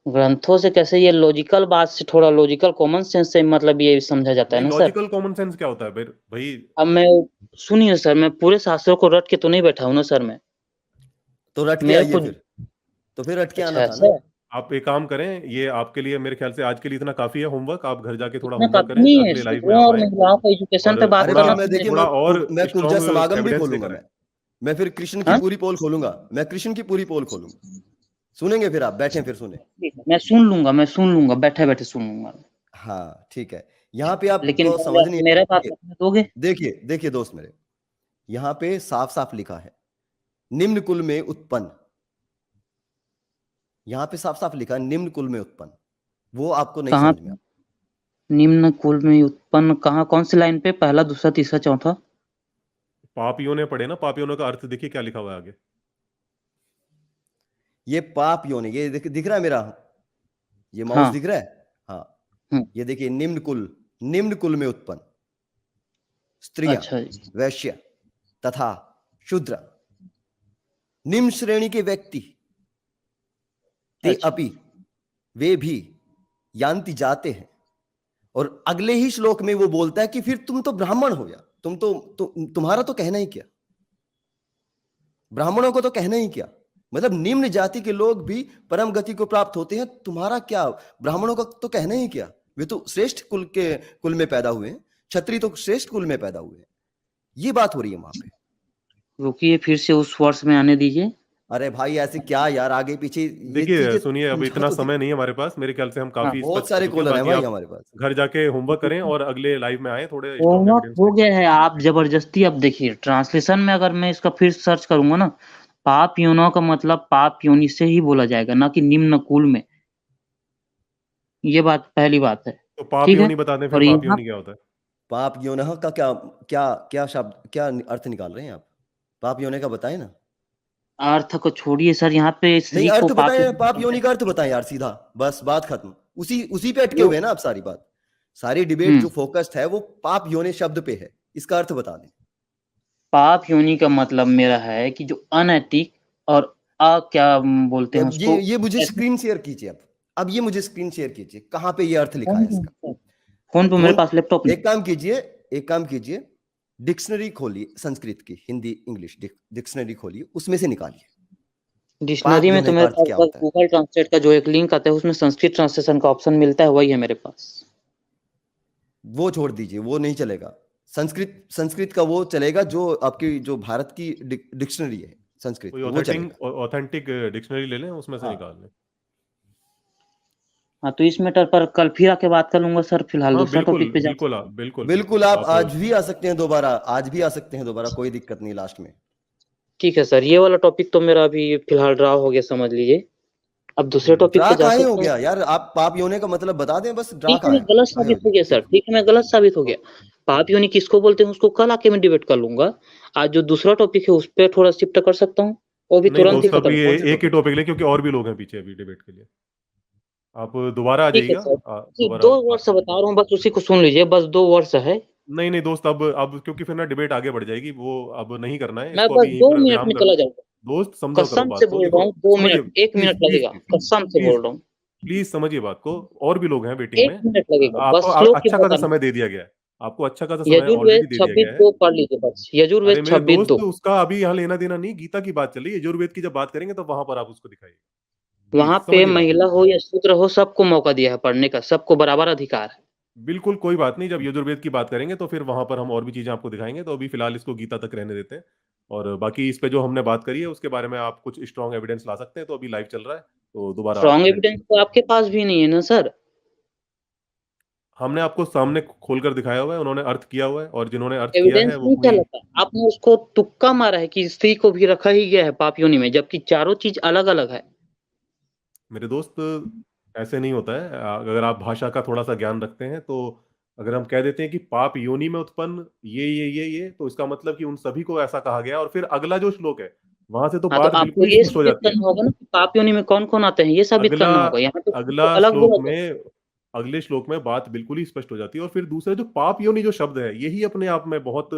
ग्रंथों से कैसे, ये लॉजिकल बात से, थोड़ा लॉजिकल कॉमन सेंस से मतलब ये समझा जाता है
भाई,
ना सर।
लॉजिकल कॉमन सेंस क्या होता है फिर भाई?
अब मैं सुनिए सर, मैं पूरे शास्त्रों को रट के तो नहीं बैठा हूँ ना सर मैं।
तो रट के
मेरे
आइए
को
फिर, तो फिर रट के आना
अच्छा
था ना।
सर,
आप एक काम करें, ये आपके लिए मेरे ख्याल से आज के लिए इतना काफी है होमवर्क। आप घर जाके थोड़ा
इतना
होमवर्क
काफ़ी
करें,
नहीं है।
अगले लाइव में
स्त्रियों
आप
और
आएं
महिलाओं का एजुकेशन
और
पे बात
अरे
थोड़ा
तो
करना
मैं
तो
देखिए,
मेरे
थोड़ा और
मैं कुब्जा
स्ट्रॉन्ग
समागम भी
एविडेंस
खोलूंगा।
लेकर आएं।
मैं फिर कृष्ण की
हाँ?
पूरी पोल खोलूंगा, मैं कृष्ण की पूरी पोल खोलूंगा। सुनेंगे फिर आप, बैठे फिर सुने।
ठीक है, मैं सुन लूँगा, बैठे-बैठे सुन लूँगा।
हाँ ठीक है। यहाँ पे
लेकिन
आपको
पहले
समझ
आप
नहीं
मेरा
है।
बात रखने दोगे?
देखिए देखिए दोस्त मेरे, यहाँ पे साफ साफ लिखा है निम्न कुल में उत्पन्न। यहाँ पे साफ साफ लिखा है निम्न कुल में उत्पन्न, वो आपको नहीं
कहाँ
समझ में
पे? निम्न कुल में उत्पन्न कहाँ, कौन-सी लाइन पे? पहला, दूसरा, तीसरा, चौथा?
पापियों ने पढ़े ना, पापियों ने का अर्थ देखिए क्या लिखा हुआ है आगे।
ये पाप योनि, ये दिख रहा है मेरा, ये माउस
हाँ,
दिख रहा है। हाँ,
हुँ,
ये देखिए निम्न कुल में उत्पन्न स्त्रियां,
अच्छा जी,
वैश्य तथा शूद्र, निम्न श्रेणी के व्यक्ति ते
अच्छा।
अपि वे भी यान्ति जाते हैं। और अगले ही श्लोक में वो बोलता है कि फिर तुम तो ब्राह्मण हो, या तुम्हारा तो कहना ही क्या, ब्राह्मणों को तो कहना ही क्या, मतलब निम्न जाति के लोग भी परम गति को प्राप्त होते हैं, तुम्हारा क्या, ब्राह्मणों का तो कहना ही क्या, वे तो श्रेष्ठ कुल में पैदा हुए हैं, क्षत्रिय तो श्रेष्ठ कुल में पैदा हुए हैं। ये बात हो रही है वहां पे।
रुकिए, फिर से उस वर्ष में आने दीजिए।
अरे भाई ऐसे क्या यार, आगे पीछे ये
देखिए
चीजें
सुनिए, अब
समझाओ
इतना
तो
समय नहीं है हमारे पास। मेरे ख्याल से हम
हाँ,
काफी
बहुत
स्पष्ट कर
सारे
चुके हैं।
कॉलर हैं
बाकी
भाई
आप
हमारे पास।
घर जाके होमवर्क करें और अगले लाइव में आए थोड़े स्ट्रॉन्ग
होमवर्क
एविडेंस
हो
लेके।
गया है। आप जबरदस्ती, अब देखिए ट्रांसलेशन में अगर मैं इसका फिर सर्च करूँगा ना, पाप योनों का मतलब पाप योनि से ही बोला जाएगा, ना कि निम्न कुल में। ये बात पहली बात है,
तो पाप
ठीक है?
योनि बता दें फिर,
और
पाप
यहाँ
योनि क्या होता है?
पाप योनः का क्या क्या क्या शब्द, क्या अर्थ निकाल रहे हैं आप? पाप योनि का बताएं ना।
अर्थ को छोड़िए सर, यहाँ पे
नहीं,
स्त्री को
अर्थ
पाप
बताएं,
योनि
पाप
बोला
योनि का
जाएगा।
अर्थ बताएं यार, सीधा बस बात खत्म। उसी उसी पे अटके
वो
हुए हैं ना आप। सारी बात, सारी डिबेट
हुँ,
जो फोकस्ड है वो पाप योनि शब्द पे है, इसका अर्थ बता दें।
पाप योनि का मतलब मेरा है कि जो अनैतिक और क्या बोलते हैं
अब
उसको?
ये मुझे
ऐसे
स्क्रीन शेयर कीजिए। अब ये मुझे स्क्रीन शेयर कीजिए, कहाँ पे ये अर्थ लिखा
फ़ोन
है इसका।
पे फ़ोन पे मेरे
फोन,
पास लैपटॉप नहीं।
एक काम कीजिए, एक काम कीजिए, डिक्शनरी खोलिए, संस्कृत की, हिंदी इंग्लिश डिक्शनरी खोलिए, उसमें से निकालिए पाप
डिक्शनरी में तो
योनि का
मेरे
अर्थ
पास
क्या
बस
होता है।
गूगल ट्रांसलेट का जो एक लिंक आता है, उसमें संस्कृत ट्रांसलेशन का ऑप्शन मिलता है, वही है मेरे पास।
वो छोड़ दीजिए, वो नहीं चलेगा। संस्कृत संस्कृत का वो चलेगा जो आपकी जो भारत की डिक्शनरी है, संस्कृत
कोई
की, वो चलेगा।
ऑथेंटिक डिक्शनरी ले लें, उसमें से
हाँ।
निकाल लें।
हाँ, तो इस मैटर पर कल फिर आके बात कर लूँगा सर, फिलहाल
हाँ,
दूसरा
बिल्कुल,
टॉपिक पे जाते
बिल्कुल
हैं।
आप बिल्कुल,
बिल्कुल, आप
आप
आज भी आ सकते हैं दोबारा, आज भी आ सकते हैं दोबारा, कोई दिक्कत नहीं लास्ट में।
ठीक है सर, ये वाला टॉपिक तो मेरा अभी फिलहाल ड्रा हो गया समझ लीजिए। अब दूसरे टॉपिक
ड्रा
पे जा
काहे हो
सकते हैं।
गया यार? आप पाप योनि का मतलब बता दें बस, ड्रा
ठीक है,
कहाँ
मैं
है,
गलत
काहे हो
साबित हो
गया?
गया सर, ठीक है मैं गलत साबित हो गया। पाप योनि किसको बोलते हैं उसको कल आके मैं डिबेट कर लूँगा। आज जो दूसरा टॉपिक है उस पे थोड़ा शिफ्ट कर सकता हूँ, वो भी
नहीं
तुरंत ही
दोस्त,
खत्म।
अभी
कौन से
एक ही
टॉपिक?
टॉपिक लें, क्योंकि और भी लोग हैं पीछे अभी डिबेट के लिए। आप दोबारा आ
ठीक है
जाइएगा,
सर, जी
दोबारा
2
बात
वर्ड्स
कर
बता
लेंगे।
रहा हूँ, बस उसी को सुन लीजिए, बस 2 वर्ड्स है।
नहीं दोस्त, अब क्योंकि फिर ना डिबेट आगे बढ़ जाएगी, वो अब नहीं करना है,
मैं
इसको
बस
अभी यहीं
2
पर
मिनट
विराम
में
कर
चला
दें।
जाऊँगा।
दोस्त समझो करो
कसम
बात
से
को,
बोल रहा
देखो
हूँ 2
समझिए,
मिनट, 1
प्लीज
मिनट
प्लीज
लगेगा,
प्लीज
कसम से
प्लीज
बोल रहा हूँ।
प्लीज समझिए बात को, और भी लोग हैं वेटिंग
1
में।
मिनट लगेगा,
आपको
बस श्लोक ही
अच्छा खासा
बताना।
समय दे दिया गया है, आपको अच्छा खासा समय
यजुर्वेद
ऑलरेडी दे दिया
26
गया है।
2 पढ़ लीजिए बस,
अरे
यजुर्वेद
मेरे
26
दोस्त,
2।
उसका अभी यहाँ लेना देना नहीं, गीता की बात चल रही है, यजुर्वेद की जब बात करेंगे तो वहां पर आप उसको दिखाइए।
वहाँ
प्लीज
पे
समझिए बात को।
महिला हो या शूद्र हो, सबको मौका दिया है पढ़ने का, सबको बराबर अधिकार है।
बिल्कुल कोई बात नहीं, जब यजुर्वेद की बात करेंगे तो फिर वहां पर हम और भी चीजें आपको दिखाएंगे, तो अभी फिलहाल इसको गीता तक रहने देते हैं। और बाकी इस पे जो हमने बात करी है उसके बारे में आप कुछ स्ट्रॉन्ग एविडेंस ला सकते हैं, तो अभी लाइव चल रहा है, तो दोबारा आप
स्ट्रॉन्ग एविडेंस
कंटिन्यू।
तो आपके पास भी नहीं है ना सर।
हमने आपको सामने खोलकर दिखाया हुआ है, उन्होंने अर्थ किया हुआ है, और जिन्होंने अर्थ किया है
एविडेंस
वो
नहीं
अपनी।
चलता, आपने उसको तुक्का मारा है कि स्त्री को भी रखा ही गया है पाप योनि में, जबकि चारों चीज अलग अलग है।
मेरे दोस्त, ऐसे नहीं होता है। अगर आप भाषा का थोड़ा सा ज्ञान रखते हैं तो अगर हम कह देते हैं कि पाप योनि में उत्पन्न ये, तो इसका मतलब कि उन सभी को ऐसा कहा गया, और फिर अगला जो श्लोक है वहां से तो
हाँ, तो
बात
आपको
बिल्कुल ही
ये
स्पष्ट हो
साबित
जाती है।
करना होगा ना कि पाप योनि में कौन कौन आते हैं, ये साबित
अगला
करना होगा, यहाँ पे सबको
अगला
अलग
श्लोक
बोला गया।
में अगले श्लोक में बात बिल्कुल ही स्पष्ट हो जाती है। और फिर दूसरा जो पाप योनि जो शब्द है, यही अपने आप में बहुत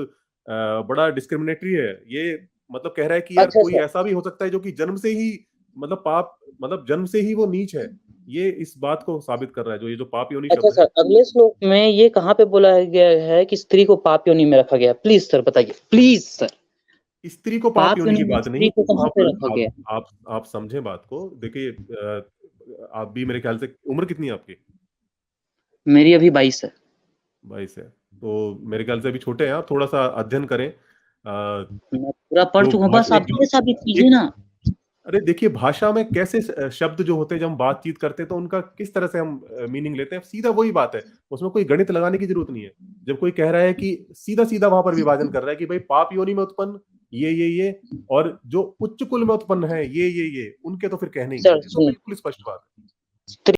बड़ा डिस्क्रिमिनेटरी है। ये मतलब कह रहा है कि यार
अच्छा
कोई
सर,
ऐसा भी हो सकता है जो कि जन्म से ही, मतलब पाप, मतलब जन्म से ही वो नीच है। ये इस बात को साबित कर रहा है, जो ये जो पाप योनि
अच्छा
शब्द
सर,
है।
अगले श्लोक में ये कहाँ पे बोला गया है कि स्त्री को पाप योनि में रखा गया? प्लीज सर बताइए, प्लीज सर।
स्त्री को पाप
पाप
योनि
योनि
की
में
बात नहीं,
स्त्री को कहाँ
वहां
पे
पर
रखा
आप
गया?
आप आप समझे बात को। देखिए, आप भी मेरे ख्याल से, उम्र कितनी है आपकी?
मेरी अभी 22 है।
22 है, तो मेरे ख्याल से अभी छोटे हैं आप, थोड़ा सा अध्ययन करें।
मैं पूरा पढ़
जो
चुका हूँ, बस
भाषा,
आप ये साबित कीजिए
एक
ना।
अरे देखिए, भाषा में कैसे शब्द जो होते हैं, जब हम बातचीत करते हैं तो उनका किस तरह से हम मीनिंग लेते हैं, सीधा वही बात है। उसमें कोई गणित लगाने की जरूरत नहीं है। जब कोई कह रहा है कि सीधा सीधा वहां पर विभाजन कर रहा है कि भाई पाप योनि में उत्पन्न ये, और जो उच्च कुल में उत्पन्न है ये उनके तो फिर कहने ही नहीं
सर
है, ये तो
सुनिए,
बिल्कुल स्पष्ट बात है।
स्त्री